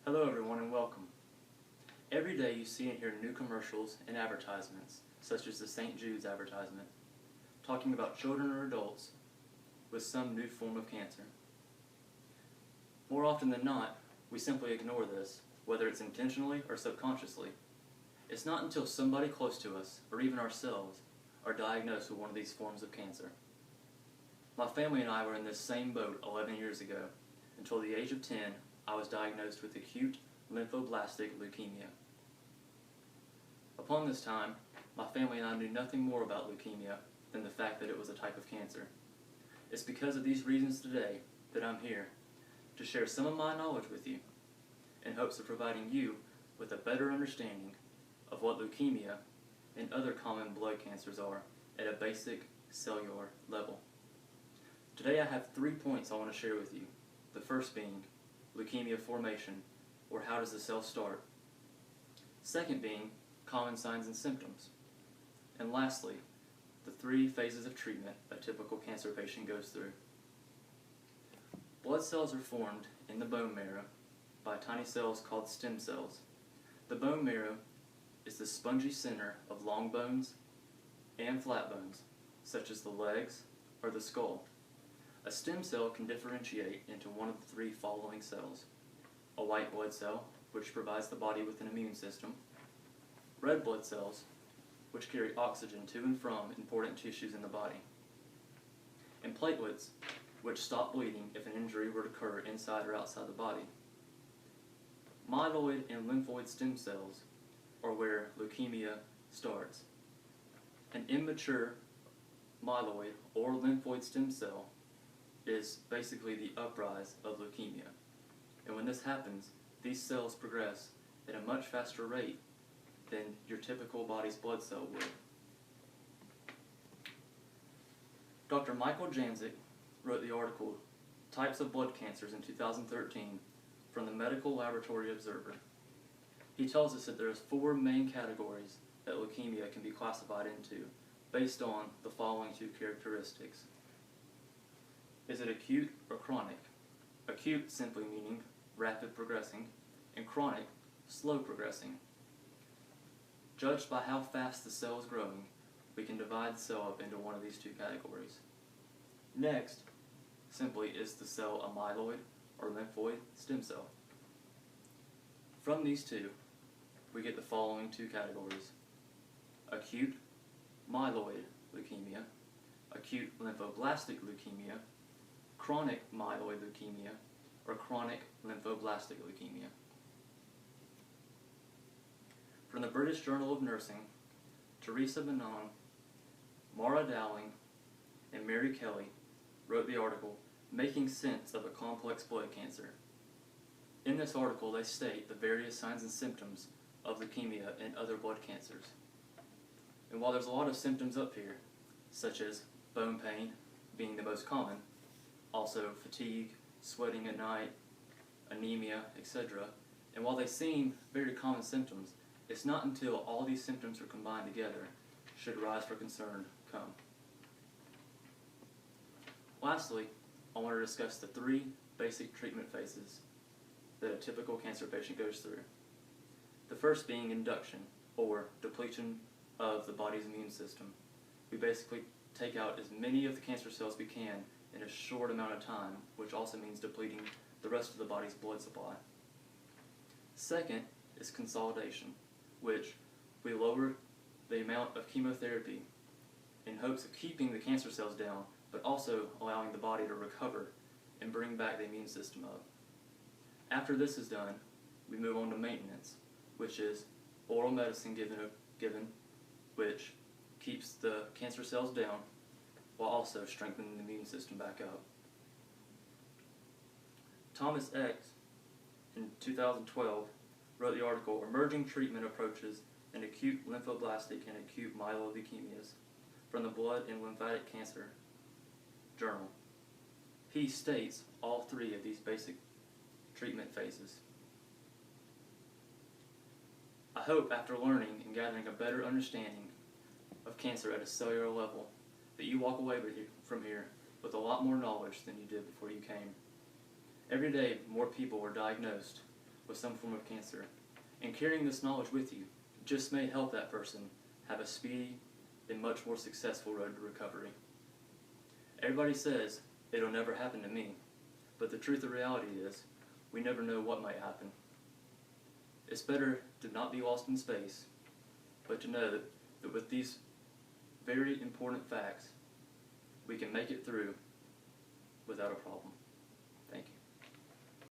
Hello everyone and welcome. Every day you see and hear new commercials and advertisements, such as the St. Jude's advertisement, talking about children or adults with some new form of cancer. More often than not, we simply ignore this, whether it's intentionally or subconsciously. It's not until somebody close to us, or even ourselves, are diagnosed with one of these forms of cancer. My family and I were in this same boat 11 years ago. Until the age of 10, I was diagnosed with acute lymphoblastic leukemia. Upon this time, my family and I knew nothing more about leukemia than the fact that it was a type of cancer. It's because of these reasons today that I'm here, to share some of my knowledge with you, in hopes of providing you with a better understanding of what leukemia and other common blood cancers are at a basic cellular level. Today I have 3 points I want to share with you. The first being leukemia formation, or how does the cell start? Second being common signs and symptoms. And lastly, the 3 phases of treatment a typical cancer patient goes through. Blood cells are formed in the bone marrow by tiny cells called stem cells. The bone marrow is the spongy center of long bones and flat bones, such as the legs or the skull. A stem cell can differentiate into one of the 3 following cells: a white blood cell, which provides the body with an immune system; red blood cells, which carry oxygen to and from important tissues in the body; and platelets, which stop bleeding if an injury were to occur inside or outside the body. Myeloid and lymphoid stem cells are where leukemia starts. An immature myeloid or lymphoid stem cell is basically the uprise of leukemia. And when this happens, these cells progress at a much faster rate than your typical body's blood cell would. Dr. Michael Janzik wrote the article Types of Blood Cancers in 2013 from the Medical Laboratory Observer. He tells us that there's 4 main categories that leukemia can be classified into based on the following 2 characteristics. Is it acute or chronic? Acute simply meaning rapid progressing, and chronic, slow progressing. Judged by how fast the cell is growing, we can divide the cell up into one of these 2 categories. Next, simply, is the cell a myeloid or lymphoid stem cell? From these 2, we get the following 2 categories: acute myeloid leukemia, acute lymphoblastic leukemia, chronic myeloid leukemia, or chronic lymphoblastic leukemia. From the British Journal of Nursing, Teresa Benon, Mara Dowling, and Mary Kelly wrote the article Making Sense of a Complex Blood Cancer. In this article, they state the various signs and symptoms of leukemia and other blood cancers. And while there's a lot of symptoms up here, such as bone pain being the most common, also fatigue, sweating at night, anemia, etc. And while they seem very common symptoms, it's not until all these symptoms are combined together should rise for concern come. Lastly, I want to discuss the 3 basic treatment phases that a typical cancer patient goes through. The first being induction, or depletion of the body's immune system. We basically take out as many of the cancer cells we can in a short amount of time, which also means depleting the rest of the body's blood supply. Second is consolidation, which we lower the amount of chemotherapy in hopes of keeping the cancer cells down, but also allowing the body to recover and bring back the immune system up. After this is done, we move on to maintenance, which is oral medicine given which keeps the cancer cells down while also strengthening the immune system back up. Thomas X, in 2012, wrote the article Emerging Treatment Approaches in Acute Lymphoblastic and Acute Myeloid Leukemias from the Blood and Lymphatic Cancer Journal. He states all 3 of these basic treatment phases. I hope after learning and gathering a better understanding of cancer at a cellular level that you walk away from here with a lot more knowledge than you did before you came. Every day, more people are diagnosed with some form of cancer, and carrying this knowledge with you just may help that person have a speedy and much more successful road to recovery. Everybody says it'll never happen to me, but the truth of reality is we never know what might happen. It's better to not be lost in space, but to know that with these very important facts, we can make it through without a problem.